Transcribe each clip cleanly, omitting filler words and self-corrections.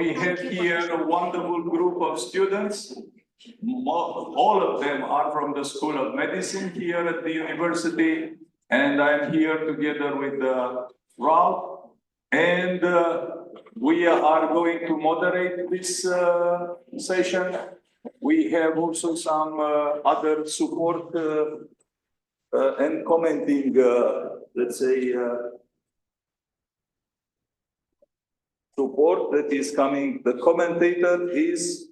We have here a wonderful group of students. All of them are from the School of Medicine here at the university, and I'm here together with Ralph, and we are going to moderate this session. We have also some other support and commenting, let's say, support that is coming. The commentator is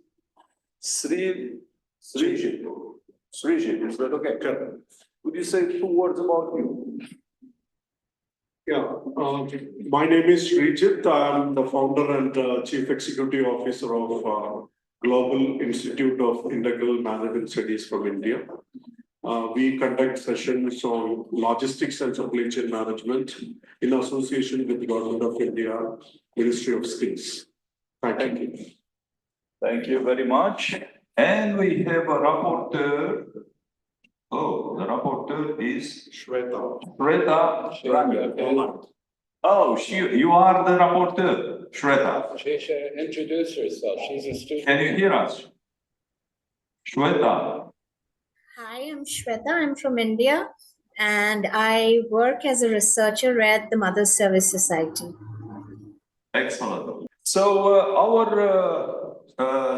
SREEJITH. SREEJITH, is that okay? Could you say 2 words about you? Yeah, my name is SREEJITH. I'm the founder and Chief Executive Officer of Global Institute of Integral Management Studies from India. We conduct sessions on logistics and supply chain management in association with the Government of India, Ministry of Skills. Thank you. Thank you very much. And we have a rapporteur. Oh, the rapporteur is Shweta. Shweta. Oh, you are the rapporteur, Shweta. She should introduce herself. She's a student. Can you hear us? Shweta. Hi, I'm Shweta. I'm from India, and I work as a researcher at the Mother Service Society. Excellent. So our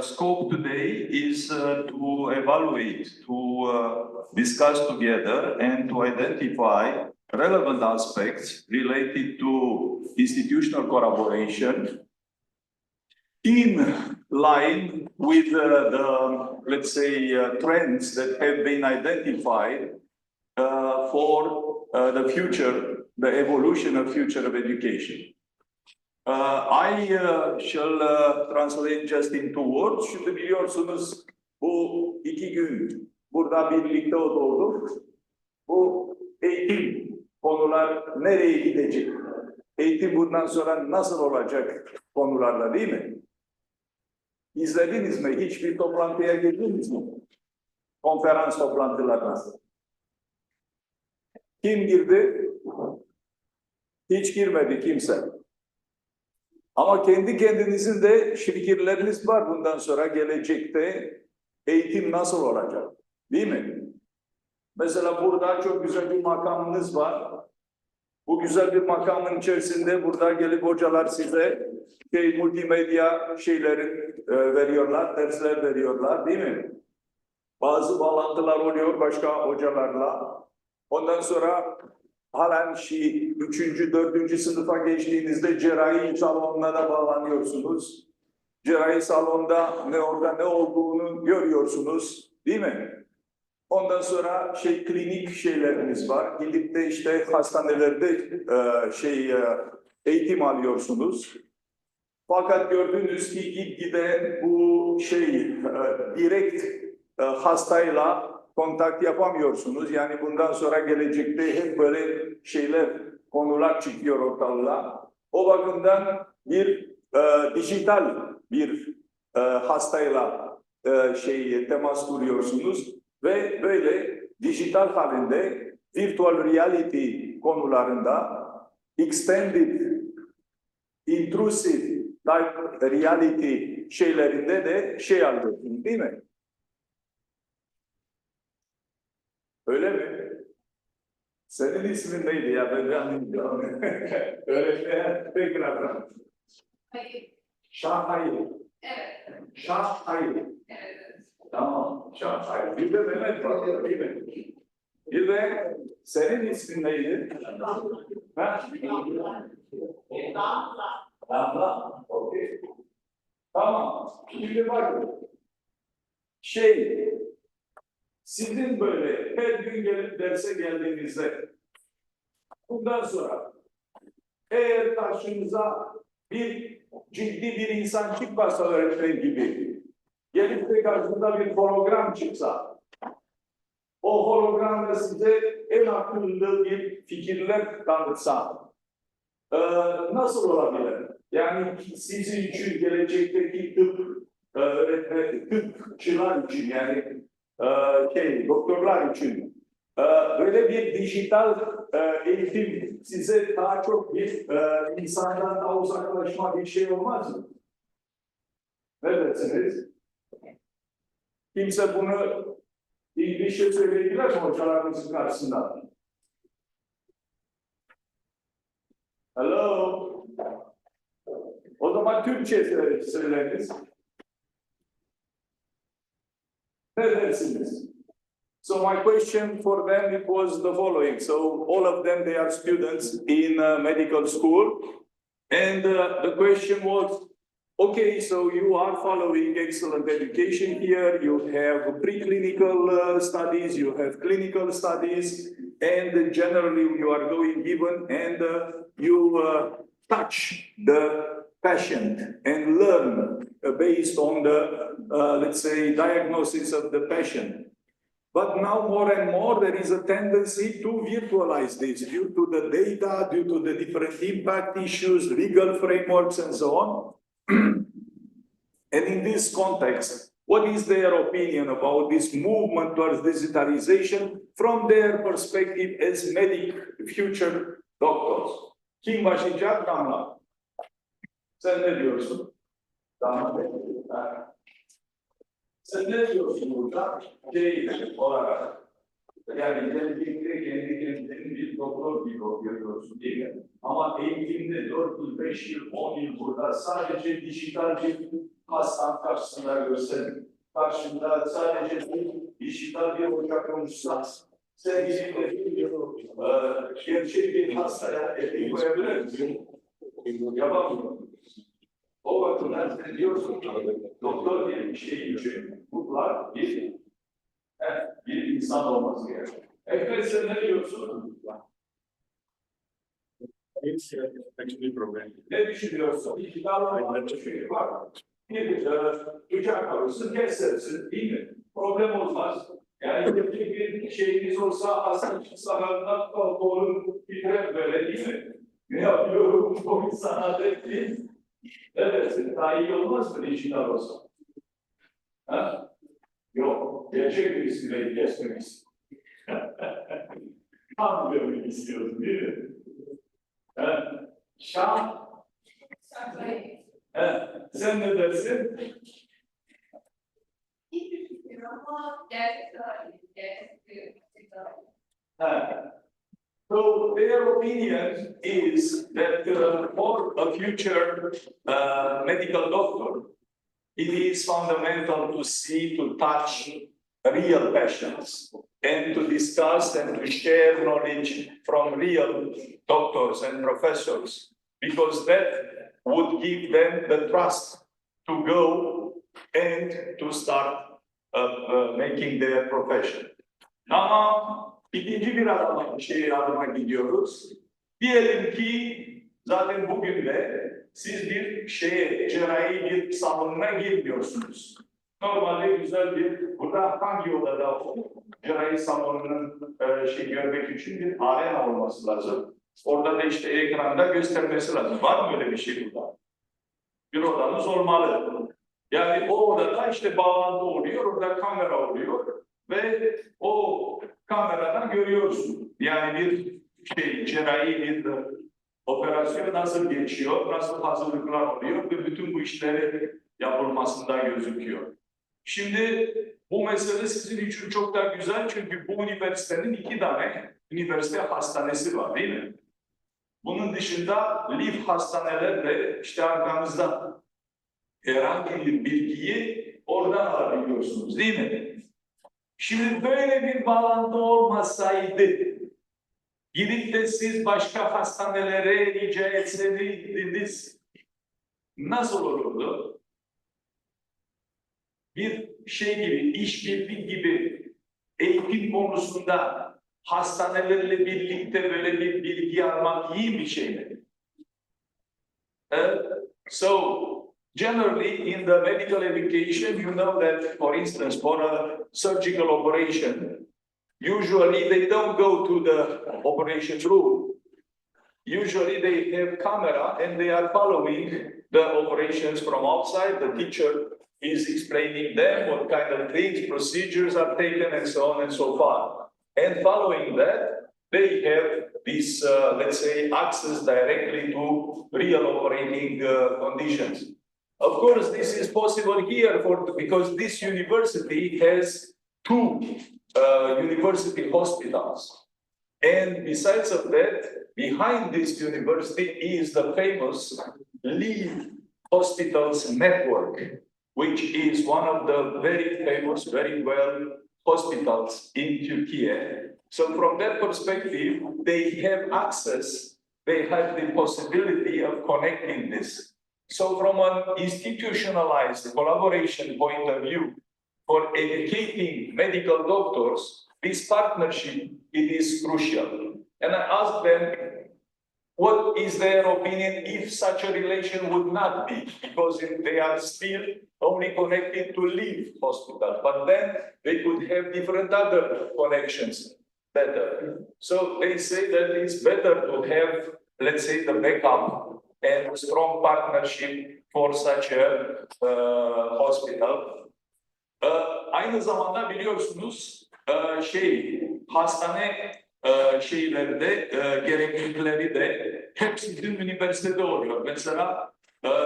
scope today is to evaluate, to discuss together and to identify relevant aspects related to institutional collaboration in line with the, let's say, trends that have been identified for the future, the evolution of future of education. I shall translate just in 2 words. Şimdi biliyorsunuz bu 2 gün burada birlikte oturduk. Bu eğitim konular nereye gidecek? Eğitim bundan sonra nasıl olacak konularla, değil mi? İzlediniz mi? Hiçbir toplantıya girdiniz mi? Konferans toplantılarına. Kim girdi? Hiç girmedi kimse. Ama kendi kendinizin de fikirleriniz var bundan sonra gelecekte eğitim nasıl olacak, değil mi? Mesela burada çok güzel bir makamınız var. Bu güzel bir makamın içerisinde burada gelip hocalar size multimedya şeyleri veriyorlar, dersler veriyorlar, değil mi? Bazı bağlantılar oluyor başka hocalarla. Ondan sonra halen 3. 4. sınıfa geçtiğinizde cerrahi salonuna da bağlanıyorsunuz. Cerrahi salonda orada ne olduğunu görüyorsunuz, değil mi? Ondan sonra klinik şeyleriniz var. Gidip de işte hastanelerde eğitim alıyorsunuz. Fakat gördüğünüz ki gitgide bu direkt hastayla kontak yapamıyorsunuz. Yani bundan sonra gelecekte hep böyle konular çıkıyor ortalığa. O bakımdan bir dijital bir hastayla temas kuruyorsunuz ve böyle dijital halinde virtual reality konularında extended, intrusive type reality şeylerinde de alıyorsunuz, değil mi? Öyle mi? Senin ismin neydi ya? Ben de anlayacağım. Öyle tekrar. Şahayı. Evet. Şahayı. Evet. Tamam. Şahayı. Bir de Mehmet var, değil mi? Bir de senin ismin neydi? Ha? Damla. Okey. Tamam. Şimdi bakın. Sizin böyle her gün gelip derse geldiğinizde bundan sonra eğer karşınıza bir ciddi bir insan çıkmasa öğretmen gibi gelip de karşınızda bir hologram çıksa o hologramda size en akıllı bir fikirler tanıtsa nasıl olabilir? Yani sizin için gelecekteki tıpçılar için yani doktorlar için böyle bir dijital eğitim size daha çok bir insandan daha uzaklaşma bir şey olmaz mı? dersiniz? Kimse bunu İngilizce söyleyebilir mi hocalarımızın karşısında? Hello? O zaman Türkçe söyleriz. Ne dersiniz? So my question for them it was the following. So all of them, they are students in medical school. And the question was, okay, so you are following excellent education here. You have preclinical studies, you have clinical studies, and generally you are going given and you touch the patient and learn based on the, let's say, diagnosis of the patient. But now more and more there is a tendency to virtualize this due to the data, due to the different impact issues, legal frameworks and so on. And in this context, what is their opinion about this movement towards digitalization from their perspective as future doctors? Kim başlayacak? Damla. Sen ne diyorsun? Damla Bey. Sen ne diyorsun burada? Olarak. Yani kendi kendini bir doktor gibi görüyorsun değil mi? Ama eğitimde 4 yıl, 5 yıl, 10 yıl burada sadece dijital bir hastan karşısında görsen, karşında sadece bir dijital bir hoca konuşsan, sen gerçek bir hastaya etki koyabilir misin? Yapamıyorum. O bakımdan sen diyorsun ki doktor diye bir şey için bunlar bir insan olması gerekiyor. Evet, sen ne diyorsun? Ne düşünüyorsun? İktidarla bir şey var. Bir uçak alırsın, kesersin, değil mi? Problem olmaz. Yani bir şeyiniz olsa hasta sahalarından olur, bitirer böyle değil mi? Ne yapıyorum? O insana değil. Evet, daha iyi olmaz mı dijital olsa? Ha? Yok, gerçek birisiyle kesmek istiyorum. Tam görmek istiyorsun değil mi? Şah. Sen ne dersin? So their opinion is that for a future medical doctor, it is fundamental to see, to touch real patients and to discuss and to share knowledge from real doctors and professors, because that would give them the trust to go and to start making their profession. Ama ikinci bir adıma gidiyoruz. Diyelim ki zaten bugün de siz bir cerrahi bir salonuna girmiyorsunuz. Normalde güzel bir, burada hangi odada cerrahi salonunun görmek için bir arena olması lazım. Orada da işte ekranda göstermesi lazım. Var mı öyle bir şey burada? Bir odamız olmalı. Yani o odada işte bağlantı oluyor, orada kamera oluyor ve o kameradan görüyorsun. Yani bir cerrahi bir operasyon nasıl geçiyor, nasıl hazırlıklar oluyor ve bütün bu işleri yapılmasında gözüküyor. Şimdi bu mesele sizin için çok da güzel çünkü bu üniversitenin 2 tane üniversite hastanesi var değil mi? Bunun dışında live hastaneler de işte arkanızda herhangi bir bilgiyi oradan alabiliyorsunuz değil mi? Şimdi böyle bir bağlantı olmasaydı, gidip de siz başka hastanelere rica etseydiniz nasıl olurdu? Bir gibi, işbirliği gibi eğitim konusunda hastanelerle birlikte böyle bir bilgi almak iyi bir şey mi? So, generally in the medical education, you know that, for instance, for a surgical operation, usually they don't go to the operation room. Usually they have camera and they are following the operations from outside. The teacher is explaining them what kind of things, procedures are taken and so on and so forth. And following that, they have this, let's say, access directly to real operating conditions. Of course, this is possible here because this university has two university hospitals. And besides of that, behind this university is the famous LEAD Hospitals Network, which is one of the very famous, very well hospitals in Turkey. So from that perspective, they have access, they have the possibility of connecting this. So from an institutionalized collaboration point of view, for educating medical doctors, this partnership, it is crucial. And I asked them, what is their opinion if such a relation would not be? Because they are still only connected to LEAD hospital, but then they could have different other connections better. So they say that it's better to have, let's say, the backup and strong partnership for such a hospital. Aynı zamanda biliyorsunuz hastane şeylerde gereklilikleri de hep sizin üniversitede oluyor. Mesela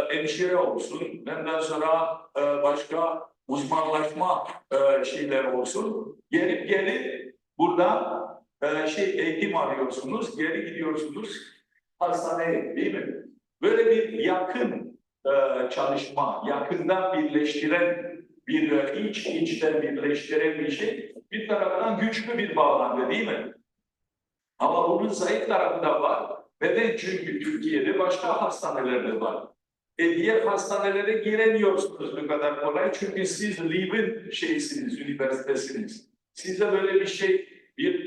hemşire olsun, ondan sonra başka uzmanlaşma şeyler olsun. Gelip burada eğitim arıyorsunuz, geri gidiyorsunuz hastaneye, değil mi? Böyle bir yakın çalışma, yakından birleştiren bir içten birleştiren bir şey, bir taraftan güçlü bir bağlantı, değil mi? Ama bunun zayıf tarafı da var. Neden? Çünkü Türkiye'de başka hastanelerde var. Diğer hastanelere giremiyorsunuz bu kadar kolay. Çünkü siz LEAD'in şeysiniz, üniversitesiniz. Size böyle bir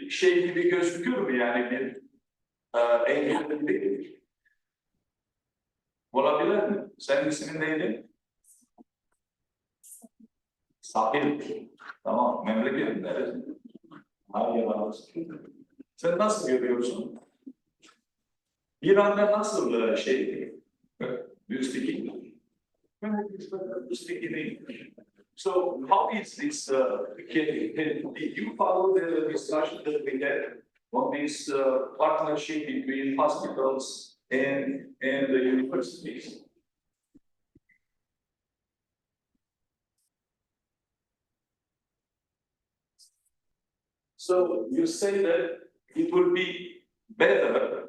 şey gibi gözükür mü yani bir engel değil? Olabilir mi? Senin ismin neydi? Sahil. Tamam, memleketin neresi? Hayır, sen nasıl görüyorsun? Bir anda nasıl do you speak English? So how is this? Did you follow the discussion that we had on this partnership between hospitals and the universities? So you say that it will be better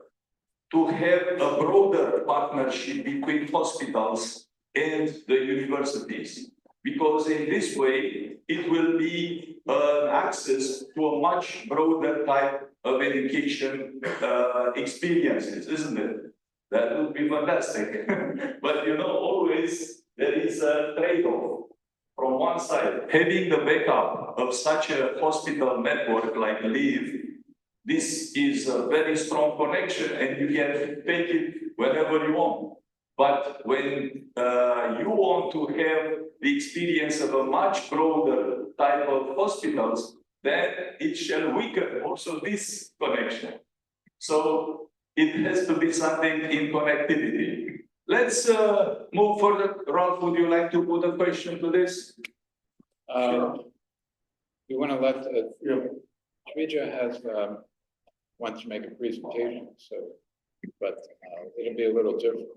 to have a broader partnership between hospitals and the universities, because in this way it will be access to a much broader type of education experiences, isn't it? That would be fantastic. But you know, always there is a trade-off. From one side, having the backup of such a hospital network like LEAD, this is a very strong connection and you can take it whenever you want. But when you want to have the experience of a much broader type of hospitals, then it shall weaken also this connection. So it has to be something in connectivity. Let's move further. Rolf, would you like to put a question to this? You want to let SREEJITH wants to make a presentation, so but it'll be a little different.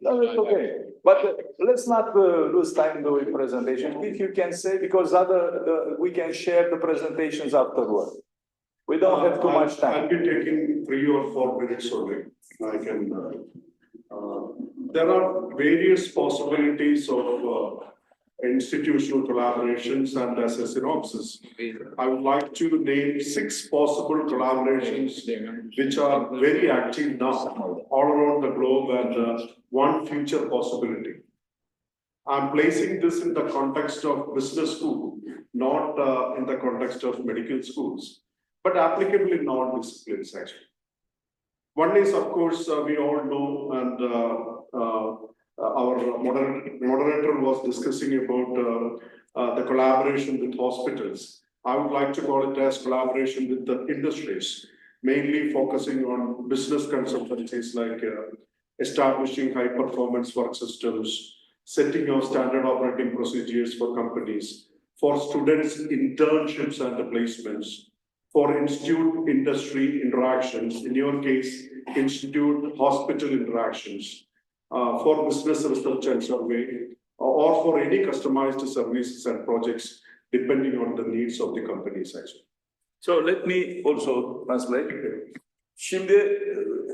No, it's okay. But let's not lose time doing presentation. If you can say, because we can share the presentations afterward. We don't have too much time. I'll be taking 3 or 4 minutes only. I can. There are various possibilities of institutional collaborations, and as a synopsis, I would like to name 6 possible collaborations which are very active now all around the globe, and 1 future possibility. I'm placing this in the context of business school, not in the context of medical schools, but applicable in all disciplines actually. One is, of course, we all know, and our moderator was discussing about the collaboration with hospitals. I would like to call it as collaboration with the industries, mainly focusing on business consultancies like establishing high-performance work systems, setting of standard operating procedures for companies, for students' internships and placements, for institute-industry interactions, in your case, institute-hospital interactions, for business research and survey, or for any customized services and projects depending on the needs of the companies actually. So let me also translate. Şimdi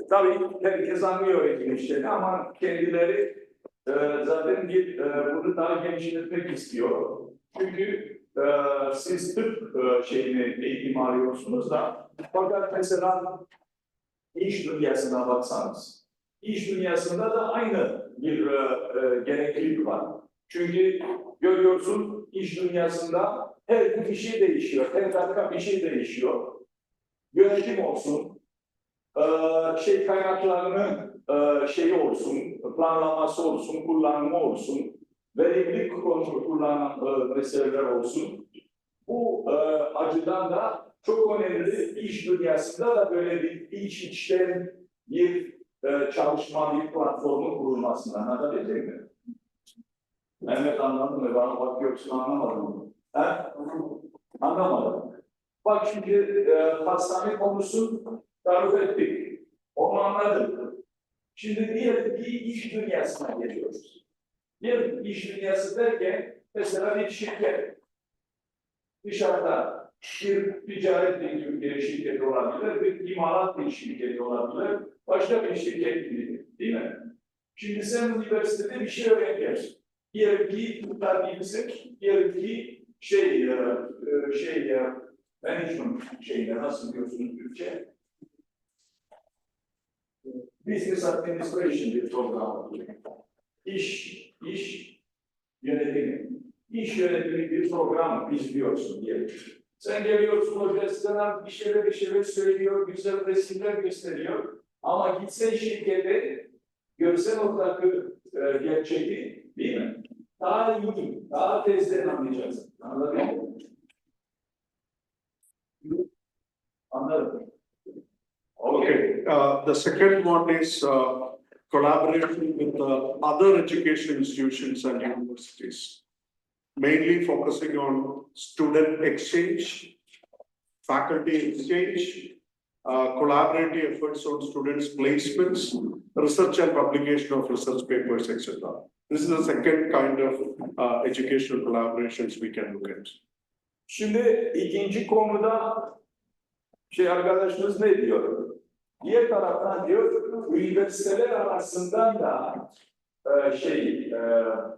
tabii herkes anlıyor İngilizce'ni ama kendileri zaten bunu daha genişletmek istiyor. Çünkü siz tıp eğitim arıyorsunuz da fakat mesela iş dünyasına baksanız, iş dünyasında da aynı bir gereklilik var. Çünkü görüyorsun iş dünyasında her gün bir şey değişiyor, her dakika bir şey değişiyor. Yönetim olsun, kaynaklarının olsun, planlaması olsun, kullanımı olsun, verimlilik konusu kullanan meseleler olsun. Bu açıdan da çok önemli iş dünyasında da böyle bir iç içten bir çalışma, bir platformun kurulmasından anlatabilecek mi? Evet anladım ve bana bakıyorsun anlamadım mı? Anlamadım. Bak şimdi hastane konusu tarif ettik. Onu anladık. Şimdi diyelim ki iş dünyasına geliyoruz. Diyelim iş dünyası derken mesela bir şirket dışarıda bir ticaret bir şirketi olabilir, bir imalat bir şirketi olabilir, başka bir şirket gibi değil mi? Şimdi sen üniversitede bir şey öğreniyorsun. Diyelim ki tutar gibisin, diyelim ki management nasıl diyorsunuz Türkçe? Business Administration bir program. İş yönetimi. İş yönetimi bir program izliyorsun diye. Sen geliyorsun hocasından bir şeyler söylüyor, güzel resimler gösteriyor. Ama gitsen şirkete görsen oradaki gerçeği değil mi? Daha iyi, daha tezden anlayacaksın. Anladın mı? Anladım. Okay, the second one is collaboration with the other education institutions and universities, mainly focusing on student exchange, faculty exchange, collaborative efforts on students' placements, research and publication of research papers, etc. This is the second kind of educational collaborations we can look at. Şimdi ikinci konuda arkadaşımız ne diyor? Diğer taraftan diyor, üniversiteler arasından da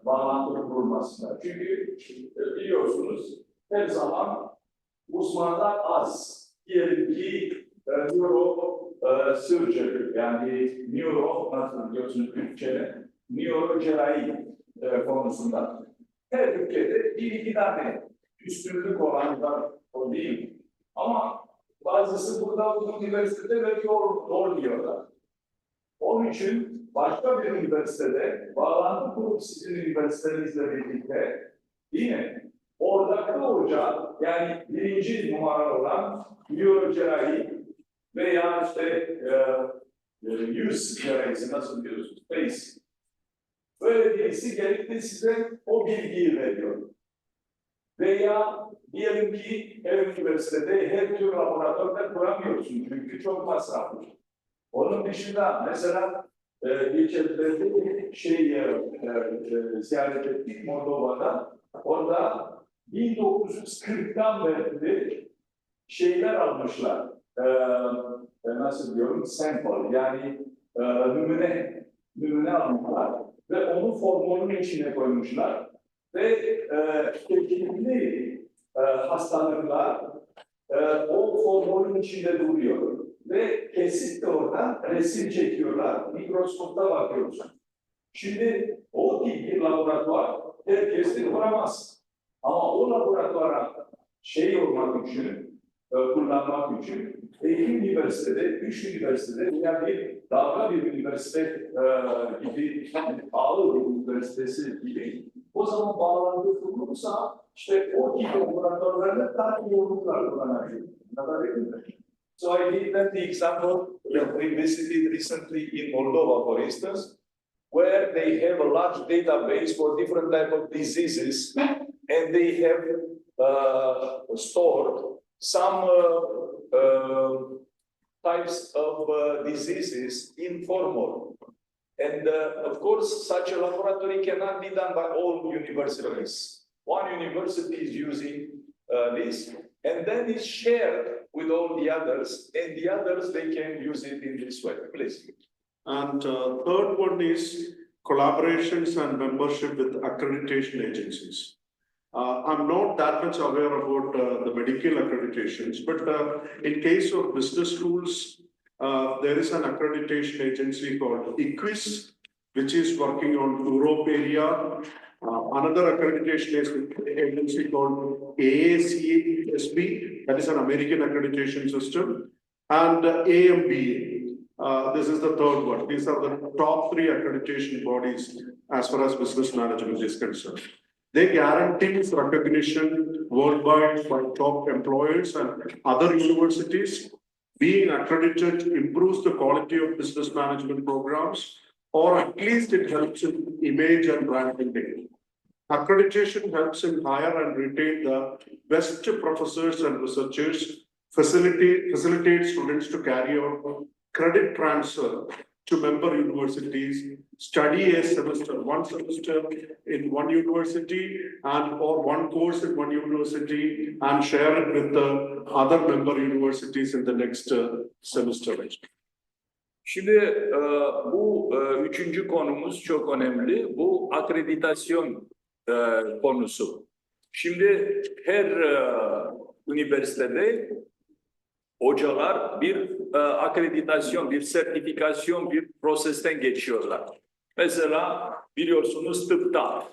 bağlantı kurulmasında. Çünkü biliyorsunuz her zaman uzmanlar az. Diyelim ki neurosurgery yani nasıl diyorsunuz Türkçe'de? Neurocerrahi konusunda. Her ülkede bir iki tane üstünlük olanlar o değil. Ama bazısı burada bu üniversitede ve zorluyorlar. Onun için başka bir üniversitede bağlantı kurup sizin üniversitenizle birlikte değil mi? Oradaki hoca yani birinci numara olan neurocerrahi veya yüz cerrahisi nasıl diyorsunuz? Face. Böyle birisi gelip de size o bilgiyi veriyor. Veya diyelim ki her üniversitede her tür laboratuvarda kuramıyorsun çünkü çok masraflı. Onun dışında mesela geçenlerde ziyaret ettik Moldova'da. Orada 1940'tan beri şeyler almışlar. Nasıl diyorum? Sample yani numune almışlar ve onu formülün içine koymuşlar. Ve çeşitli hastalıklar o formülün içinde duruyor. Ve kesit de oradan resim çekiyorlar. Mikroskopta bakıyorsun. Şimdi o tip bir laboratuvar herkes de kuramaz. Ama o laboratuvara olmak için, kullanmak için iki üniversitede, üç üniversitede veya daha bir üniversite gibi ağır bir üniversitesi gibi o zaman bağlantı kurulursa işte o tip laboratuvarlarda daha iyi olurlar kullanacak. So I give them the example that we visited recently in Moldova, for instance, where they have a large database for different types of diseases, and they have stored some types of diseases in formal. And of course, such a laboratory cannot be done by all universities. One university is using this, and then it's shared with all the others, and the others, they can use it in this way. Please. And third one is collaborations and membership with accreditation agencies. I'm not that much aware about the medical accreditations, but in case of business schools, there is an accreditation agency called EQUIS, which is working on Europe area. Another accreditation agency called AACSB, that is an American accreditation system, and AMBA. This is the third one. These are the top 3 accreditation bodies as far as business management is concerned. They guarantee recognition worldwide by top employers and other universities. Being accredited improves the quality of business management programs, or at least it helps in image and brand building. Accreditation helps in hire and retain the best professors and researchers, facilitate students to carry out credit transfer to member universities, study a semester, one semester in one university and or one course in one university, and share it with the other member universities in the next semester. Şimdi bu üçüncü konumuz çok önemli. Bu akreditasyon konusu. Şimdi her üniversitede hocalar bir akreditasyon, bir sertifikasyon, bir prosesten geçiyorlar. Mesela biliyorsunuz tıpta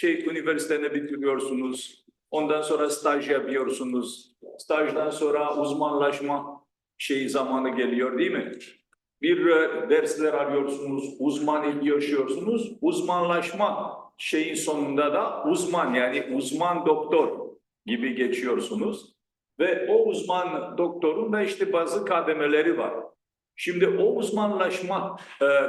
üniversitede bitiriyorsunuz, ondan sonra staj yapıyorsunuz, stajdan sonra uzmanlaşma zamanı geliyor değil mi? Bir dersler alıyorsunuz, uzman yaşıyorsunuz, uzmanlaşma sonunda da uzman, yani uzman doktor gibi geçiyorsunuz. Ve o uzman doktorun da işte bazı kademeleri var. Şimdi o uzmanlaşma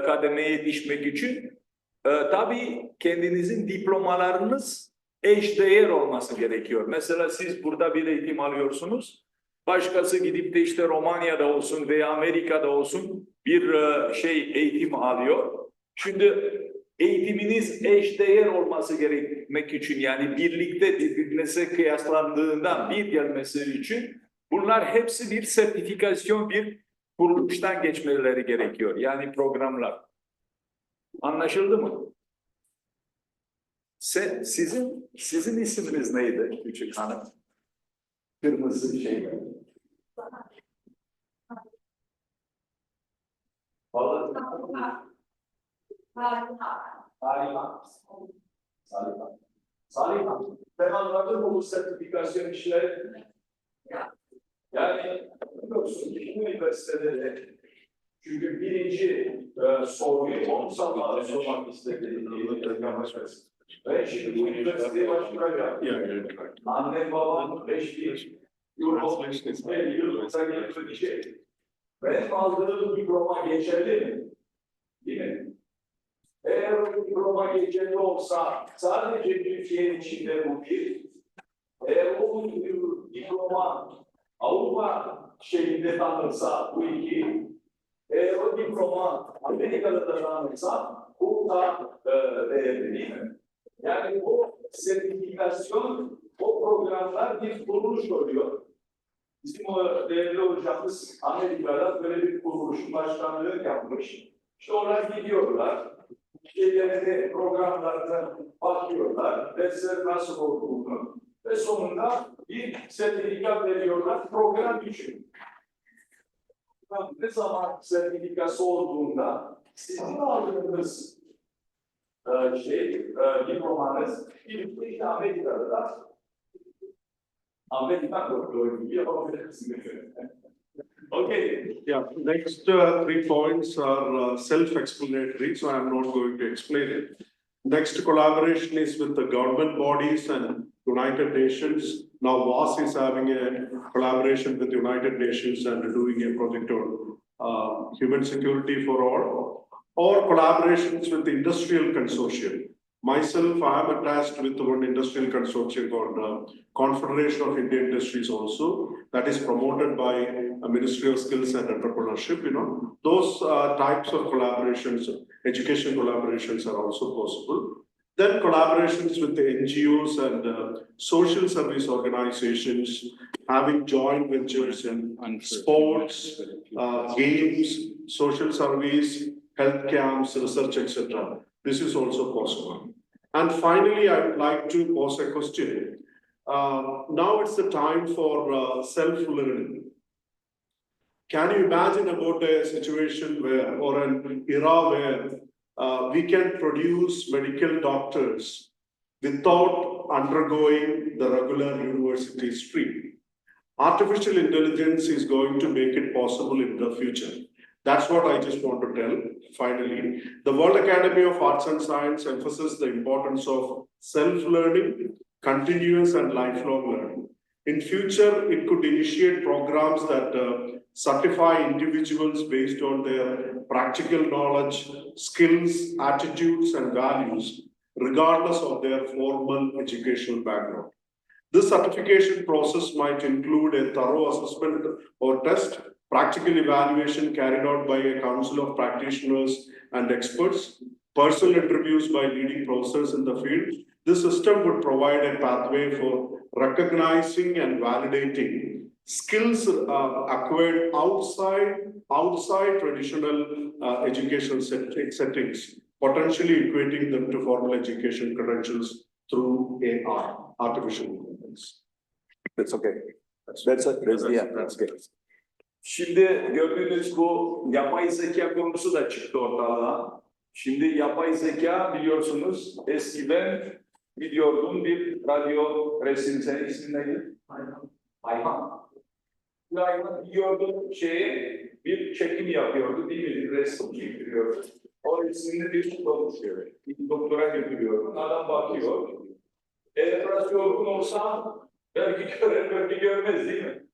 kademeye yetişmek için tabii kendinizin diplomalarınız eşdeğer olması gerekiyor. Mesela siz burada bir eğitim alıyorsunuz. Başkası gidip de işte Romanya'da olsun veya Amerika'da olsun bir eğitim alıyor. Şimdi eğitiminiz eşdeğer olması gerekmek için, yani birlikte birbirinize kıyaslandığında bir gelmesi için bunlar hepsi bir sertifikasyon, bir kuruluştan geçmeleri gerekiyor. Yani programlar. Anlaşıldı mı? Sizin isminiz neydi küçük hanım? Kırmızı şey. Harika. Salih, ben anladım bu sertifikasyon işleri. Yani biliyorsun ki bu üniversitede, çünkü birinci soruyu 10 saat sormak istediğini ben şimdi bu üniversiteye başvuracağım. Annem babam 5 yılda getirecek. Ben aldığım diploma geçerli mi? Değil mi? Eğer o diploma geçerli olsa sadece Türkiye'nin içinde bu bir. Eğer o diploma Avrupa tanınsa bu 2. Eğer o diploma Amerika'da da tanınsa bu da değerli değil mi? Yani o sertifikasyon, o programlar bir kuruluş oluyor. Bizim o değerli hocamız Amerika'da böyle bir kuruluşun başkanlığı yapmış. İşte oraya gidiyorlar, programlarda bakıyorlar, dersler nasıl olduğunu ve sonunda bir sertifikat veriyorlar program için. Ne zaman sertifikası olduğunda sizin aldığınız diplomanız işte Amerika'da da Amerikan doktoru gibi yapabilirsiniz. Okay. Yeah, next 3 points are self-explanatory, so I'm not going to explain it. Next collaboration is with the government bodies and United Nations. Now WAAS is having a collaboration with United Nations and doing a project on human security for all, or collaborations with the industrial consortium. Myself, I am attached with one industrial consortium called Confederation of Indian Industries also. that is promoted by a Ministry of Skills and Entrepreneurship, those types of collaborations, education collaborations are also possible. Then collaborations with the NGOs and social service organizations, having joint ventures in sports, games, social service, health camps, research, etc. This is also possible. And finally, I would like to pose a question. Now it's the time for self-learning. Can you imagine about a situation where, or an era where we can produce medical doctors without undergoing the regular university stream? Artificial intelligence is going to make it possible in the future. That's what I just want to tell. Finally, the World Academy of Arts and Science emphasizes the importance of self-learning, continuous and lifelong learning. In future, it could initiate programs that certify individuals based on their practical knowledge, skills, attitudes, and values, regardless of their formal educational background. This certification process might include a thorough assessment or test, practical evaluation carried out by a council of practitioners and experts, personal interviews by leading professors in the field. This system would provide a pathway for recognizing and validating skills acquired outside traditional educational settings, potentially equating them to formal education credentials through AR, artificial intelligence. That's okay. That's okay. Şimdi gördüğünüz bu yapay zeka konusu da çıktı ortalığa. Şimdi yapay zeka biliyorsunuz eskiden biliyordum bir radyo resim, senin ismin neydi? Ayhan. Ayhan biliyordum bir çekim yapıyordu değil mi? Bir resim çektiriyordu. O resmini bir doktora götürüyordu. Adam bakıyor. Biraz yorgun olsam belki görer, belki görmez değil mi?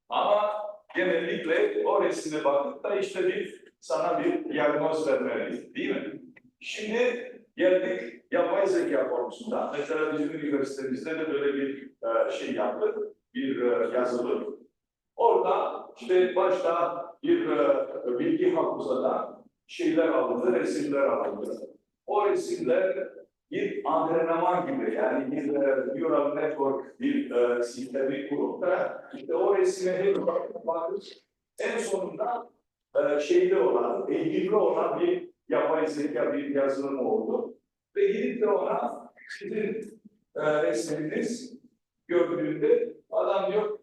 Ama genellikle o resmine bakıp da işte sana bir diagnoz vermeliyiz, değil mi? Şimdi geldik yapay zeka konusunda. Mesela bizim üniversitemizde de böyle bir şey yaptık, bir yazılı. Orada işte başta bir bilgi hafızadan şeyler alındı, resimler alındı. O resimler bir antrenman gibi, yani bir neural network bir sistemi kurup da işte o resime hep bakıp en sonunda ilgili olan bir yapay zeka bir yazılım oldu. Ve gidip de ona sizin resminiz gördüğünde adam diyor,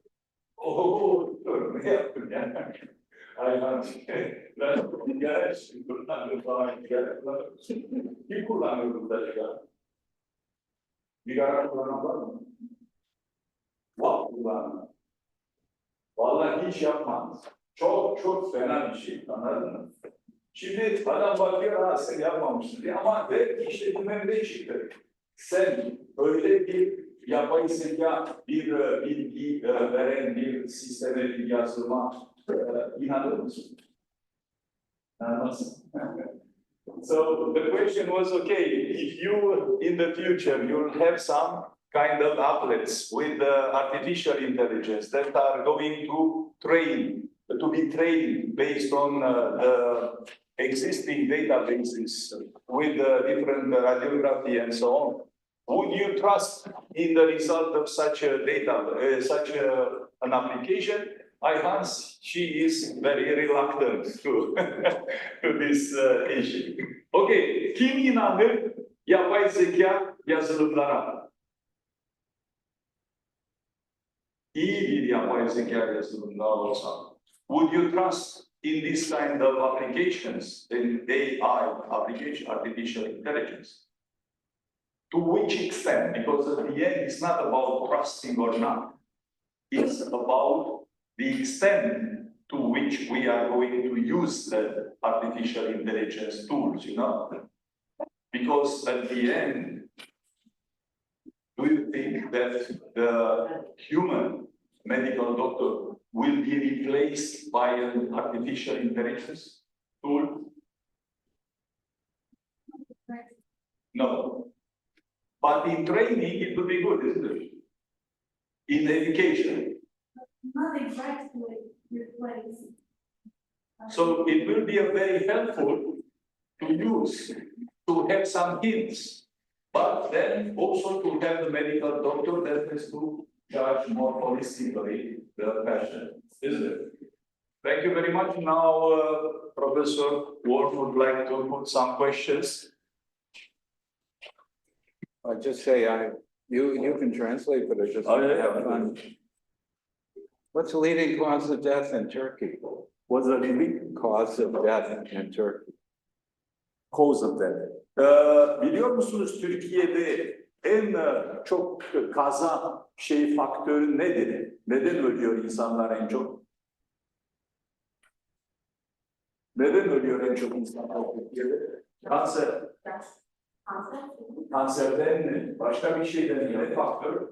ooo ne yaptın yani? Ayhan, ben gerçi kullanıyorum falan. Kim kullanıyor burada çıkan? Bir ara kullanan var mı? WAAS kullanan. Vallahi hiç yapmaz. Çok fena bir şey, anladın mı? Şimdi adam bakıyor, sen yapmamışsın diye ama ve işletmemde çıktı. Sen öyle bir yapay zeka, bir bilgi veren bir sisteme, bir yazılıma inanır mısın? İnanmazsın. So the question was, okay, if you in the future you'll have some kind of outlets with artificial intelligence that are going to be trained based on the existing databases with different radiography and so on, would you trust in the result of such a an application? Ayhan, she is very reluctant to this issue. Okay, kim inanır yapay zeka yazılımlara? İyi bir yapay zeka yazılımları olsa, would you trust in this kind of applications, in AI, artificial intelligence? To which extent? Because at the end, it's not about trusting or not. It's about the extent to which we are going to use the artificial intelligence tools, Because at the end, do you think that the human medical doctor will be replaced by an artificial intelligence tool? No. But in training, it would be good, isn't it? In education, Not exactly replace. So it will be a very helpful to use, to have some hints, but then also to have the medical doctor that has to judge more holistically the patient, isn't it? Thank you very much. Now, Professor Wolff would like to put some questions. I just say, you can translate, but I just Oh, yeah, have yeah. fun. What's the leading cause of death in Turkey? What's the leading Cause of death in Turkey. cause of that? Biliyor musunuz Türkiye'de en çok kaza faktörü nedir? Neden ölüyor insanlar en çok? Neden ölüyor en çok insanlar Türkiye'de? Kanser. Kanserden mi? Başka bir şeyden mi? Ne faktör?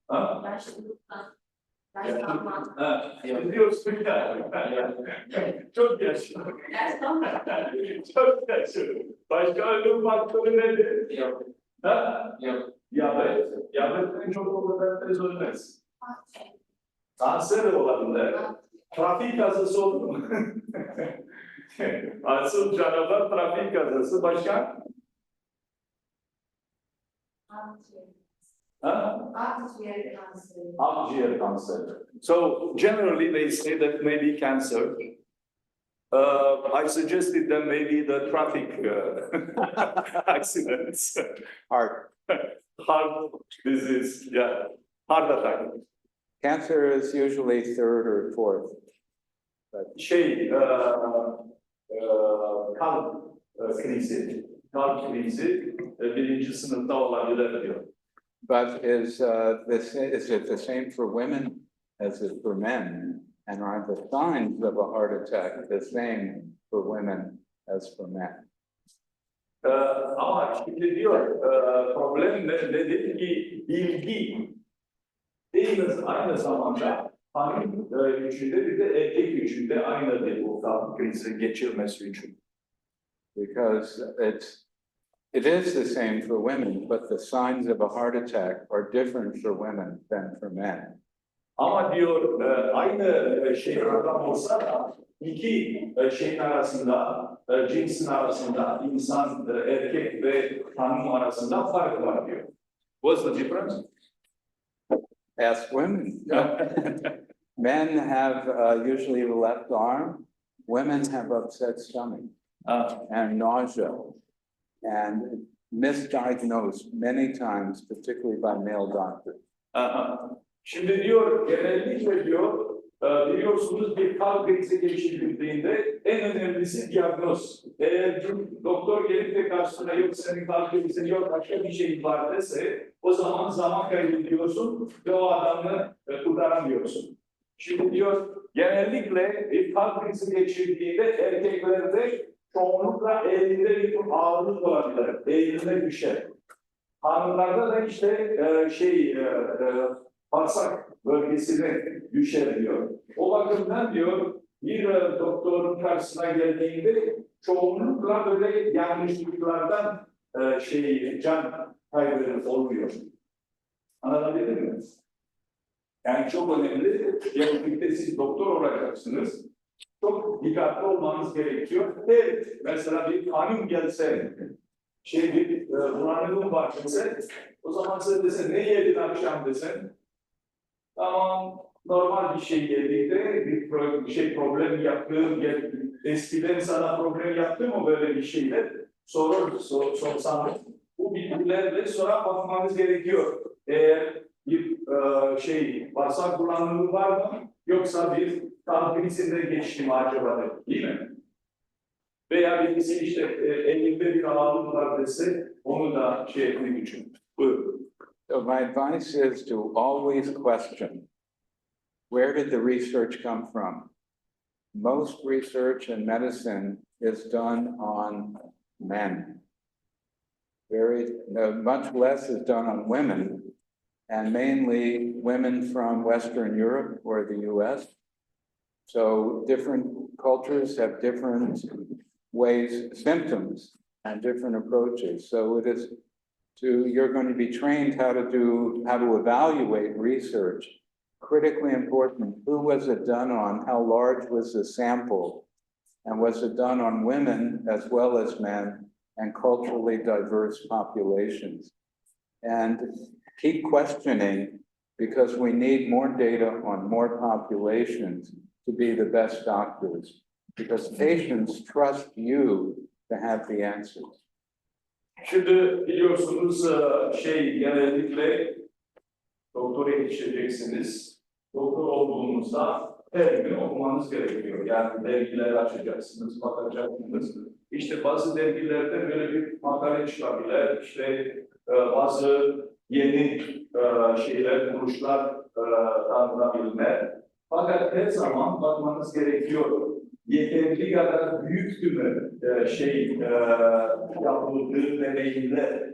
Ha? Ha, biliyorsun ya. Çok yaşlı. Çok yaşlı. Başka ölüm faktörü nedir? Yok. Ha? Yok. Diyabet. Diyabetten çok olarak ölmez. Kanser olabilir. Trafik kazası olur mu? Asıl canavar trafik kazası. Başka? Akciğer cancer. So generally they say that maybe cancer. I suggested that maybe the traffic accidents, heart disease, yeah, heart attack. Cancer is usually third or fourth. Kalp krizi birinci sınıfta olabilir diyor. But is it the same for women as it for men? And are the signs of a heart attack the same for women as for men? Ama şimdi diyor problem nedir ki bilgi aynı zamanda hanım gücünde bir de erkek gücünde aynıdır bu kalp krizi geçirmesi için. Because it is the same for women, but the signs of a heart attack are different for women than for men. Ama diyor aynı rakam olsa da iki şeyin arasında, cinsin arasında insan, erkek ve hanım arasında fark var diyor. What's the difference? Ask women. Men have usually the left arm. Women have upset stomach and nausea, and misdiagnosed many times, particularly by male doctors. Şimdi diyor genellikle diyor biliyorsunuz bir kalp krizi geçirildiğinde en önemlisi diagnoz. Eğer doktor gelip de karşısına yok senin kalp krizi yok başka bir şey var dese o zaman kaybediyorsun ve o adamı kurtaramıyorsun. Şimdi diyor genellikle bir kalp krizi geçirdiğinde erkeklerde çoğunlukla elinde bir ağırlık olabilir, elinde düşer. Hanımlarda da işte bağırsak bölgesine düşer diyor. O bakımdan diyor bir doktorun karşısına geldiğinde çoğunlukla böyle yanlışlıklardan can kaybı oluyor. Anlatabildim mi? Yani çok önemli. Gelecekte siz doktor olacaksınız. Çok dikkatli olmanız gerekiyor. Evet, mesela bir hanım gelse, bir bulanığım var dese, o zaman size dese ne yedin akşam desen, tamam normal bir şey yediğinde bir problem yaptığım, eskiden sana problem yaptı mı böyle bir şeyler sorsanız, bu bilgilerle sonra bakmanız gerekiyor. Eğer bir bağırsak bulanığı var mı, yoksa bir kalp krizinden geçti mi acaba, değil mi? Veya birisi işte elinde bir ağırlık var dese, onu da etmek için. Buyurun. So my advice is to always question, where did the research come from? Most research in medicine is done on men. Much less is done on women, and mainly women from Western Europe or the US. So different cultures have different ways, symptoms, and different approaches. So it is you're going to be trained how to evaluate research critically important. Who was it done on? How large was the sample? And was it done on women as well as men and culturally diverse populations? And keep questioning, because we need more data on more populations to be the best doctors, because patients trust you to have the answers. Şimdi biliyorsunuz genellikle doktora yetişeceksiniz. Doktor olduğunuzda her gün okumanız gerekiyor. Yani dergileri açacaksınız, bakacaksınız. İşte bazı dergilerde böyle bir makale çıkabilir. İşte bazı yeni şeyler, buluşlar tanınabilme. Fakat her zaman bakmanız gerekiyor. Yeterli kadar büyüktü mü yapıldığı deneyimler.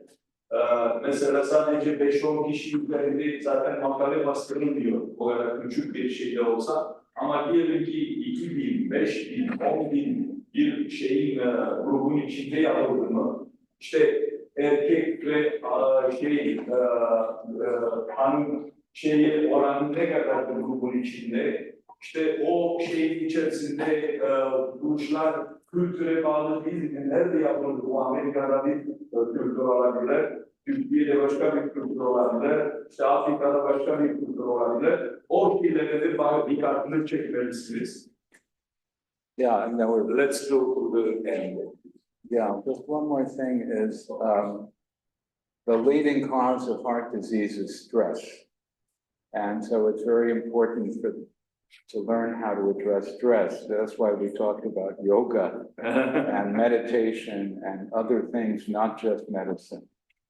Mesela sadece 5-10 kişi üzerinde zaten makale bastırılmıyor. O kadar küçük bir şey de olsa. Ama diyelim ki 2000, 5000, 10.000 bir grubun içinde yapıldı mı? İşte erkek ve hanım oranı ne kadar grubun içinde? İşte o şeyin içerisinde buluşlar kültüre bağlı değil, nerede yapıldı? Bu Amerika'da bir kültür olabilir, Türkiye'de başka bir kültür olabilir, işte Afrika'da başka bir kültür olabilir. O şeylere de dikkatini çekmelisiniz. Yeah, and then Let's go to the end. yeah, just one more thing is the leading cause of heart disease is stress. And so it's very important to learn how to address stress. That's why we talked about yoga and meditation and other things, not just medicine.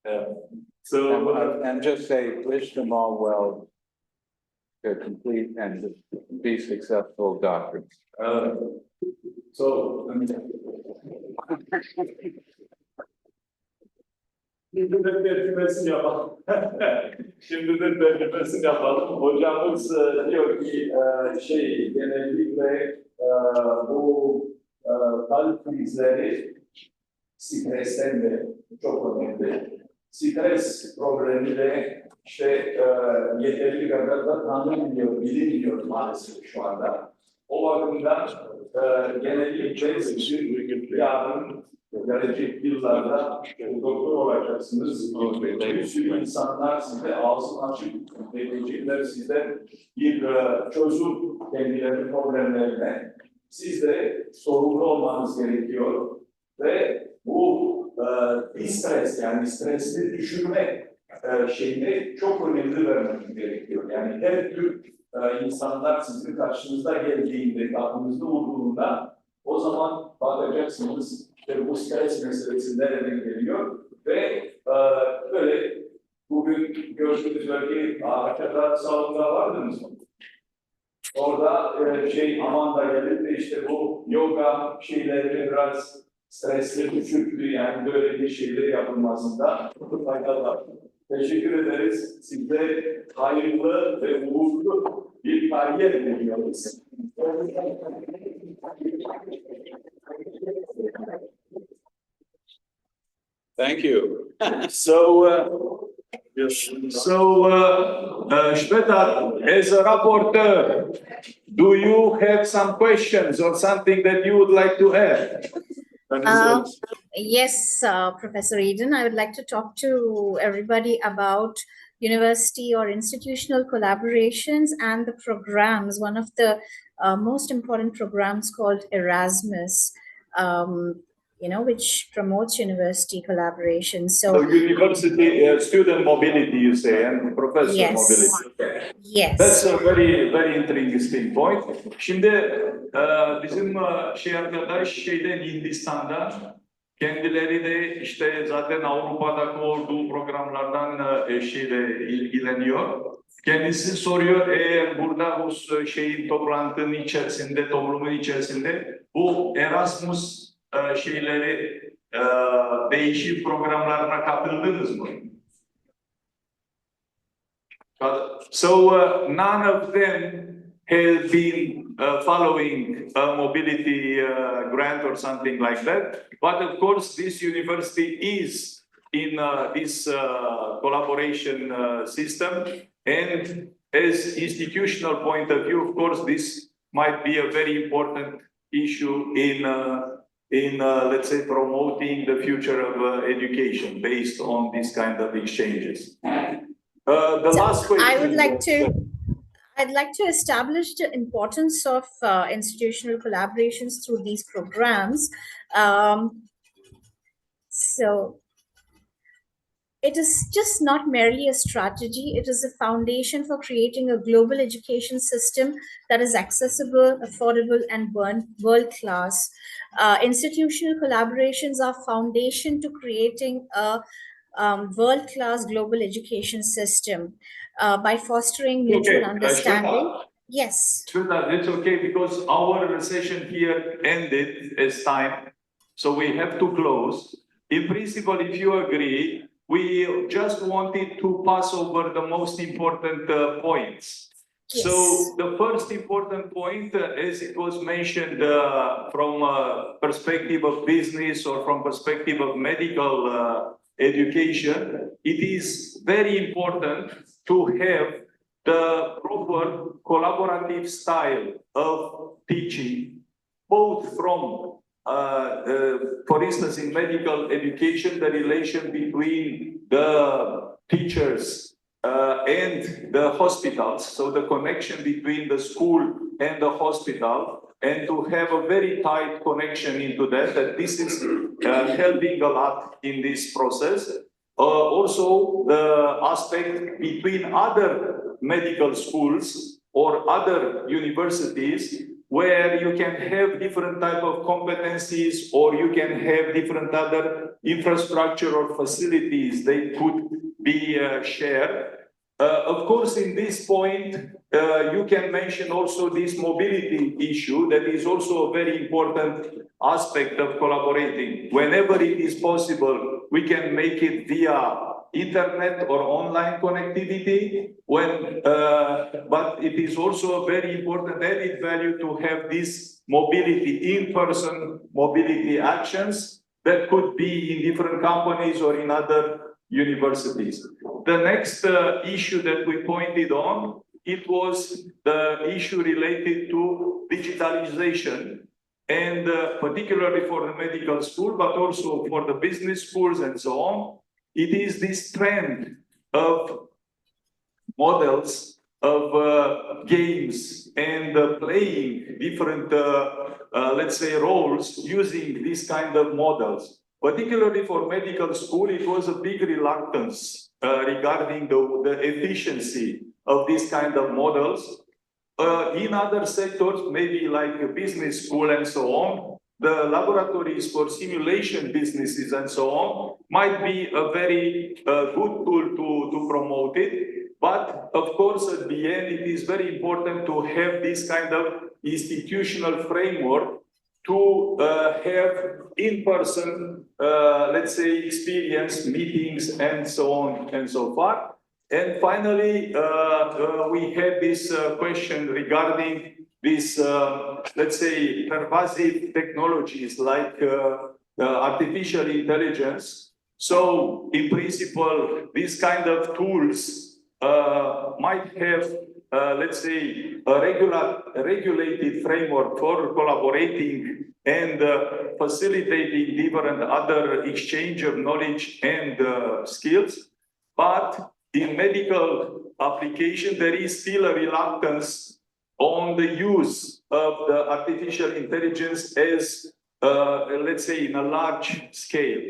And just say, wish them all well to complete and to be successful doctors. Şimdi de tercümesini yapalım. Şimdi de tercümesini yapalım. Hocamız diyor ki genellikle bu kalp krizleri stresten de çok önemli. Stres problemi de yeterli kadar da tanınmıyor, bilinmiyor maalesef şu anda. O bakımdan genellikle yarın gelecek yıllarda doktor olacaksınız. Bir sürü insanlar size ağzını açıp verecekler size bir çözüm kendilerinin problemlerine. Siz de sorumlu olmanız gerekiyor ve bu stres, yani stresli düşürme şeyini çok önemli vermeniz gerekiyor. Yani her tür insanlar sizin karşınızda geldiğinde, kapınızda vurduğunda o zaman bakacaksınız bu stres meselesi nereden geliyor ve böyle bugün gördüğünüz belki aşağıda salonda vardınız mı? Orada aman da gelip de işte bu yoga şeylerini biraz stresli düşürtüğü, yani böyle bir şeyler yapılmasında fayda var. Teşekkür ederiz. Size hayırlı ve uğurlu bir kariyer diliyoruz. Thank you. Shweta, as a rapporteur, do you have some questions or something that you would like to add? Yes, Professor Eden, I would like to talk to everybody about university or institutional collaborations and the programs. One of the most important programs called Erasmus, which promotes university collaboration. So university student mobility, you say, and professor yes. mobility. Yes. That's a very, very interesting point. Şimdi bizim arkadaş Hindistan'da, kendileri de işte zaten Avrupa'daki olduğu programlardan ilgileniyor. Kendisi soruyor, burada bu toplantının içerisinde, toplumun içerisinde bu Erasmus değişim programlarına katıldınız mı? So none of them have been following a mobility grant or something like that. But of course, this university is in this collaboration system, and as institutional point of view, of course, this might be a very important issue in let's say, promoting the future of education based on these kind of exchanges. The last question. I'd like to establish the importance of institutional collaborations through these programs. So it is just not merely a strategy, it is a foundation for creating a global education system that is accessible, affordable, and world-class. Institutional collaborations are foundation to creating a world-class global education system by fostering mutual understanding. Yes. Shweta, that's okay, because our session here ended as time, so we have to close. In principle, if you agree, we just wanted to pass over the most important points. Yes. So the first important point, as it was mentioned from perspective of business or from perspective of medical education, it is very important to have the proper collaborative style of teaching, both from for instance, in medical education, the relation between the teachers and the hospitals, so the connection between the school and the hospital, and to have a very tight connection into that this is helping a lot in this process. Also, the aspect between other medical schools or other universities, where you can have different type of competencies, or you can have different other infrastructure or facilities they could be shared. Of course, in this point, you can mention also this mobility issue that is also a very important aspect of collaborating. Whenever it is possible, we can make it via internet or online connectivity, but it is also a very important added value to have this mobility, in-person mobility actions that could be in different companies or in other universities. The next issue that we pointed on, it was the issue related to digitalization, and particularly for the medical school, but also for the business schools and so on. It is this trend of models of games and playing different, let's say, roles using these kind of models. Particularly for medical school, it was a big reluctance regarding the efficiency of these kind of models. In other sectors, maybe like a business school and so on, the laboratories for simulation businesses and so on might be a very good tool to promote it. But of course, at the end, it is very important to have this kind of institutional framework to have in-person, let's say, experience, meetings, and so on and so forth. And finally, we had this question regarding these, let's say, pervasive technologies like artificial intelligence. So, in principle, these kind of tools might have, let's say, a regulated framework for collaborating and facilitating different other exchange of knowledge and skills. But in medical application, there is still a reluctance on the use of the artificial intelligence as, let's say, in a large scale.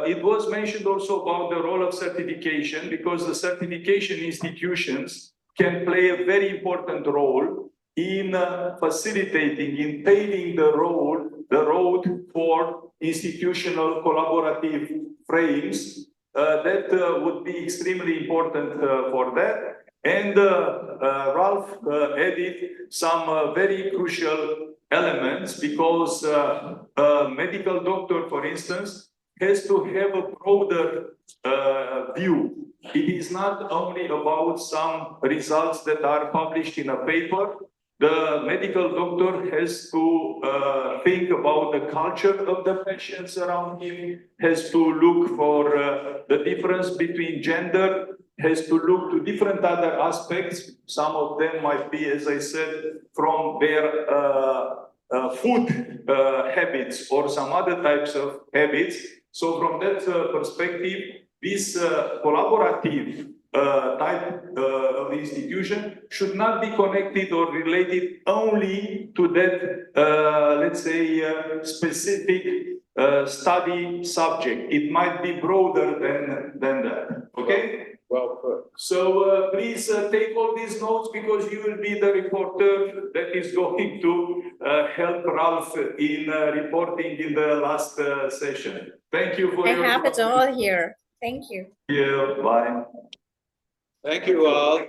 It was mentioned also about the role of certification, because the certification institutions can play a very important role in facilitating, in paving the road for institutional collaborative frames. That would be extremely important for that. And Ralph added some very crucial elements, because a medical doctor, for instance, has to have a broader view. It is not only about some results that are published in a paper. The medical doctor has to think about the culture of the patients around him, has to look for the difference between gender, has to look to different other aspects. Some of them might be, as I said, from their food habits or some other types of habits. So from that perspective, this collaborative type of institution should not be connected or related only to that, let's say, specific study subject. It might be broader than that, okay? Well put. So please take all these notes because you will be the reporter that is going to help Ralph in reporting in the last session. Thank you for I your have it all here. Thank you. Yeah, bye. Thank you all.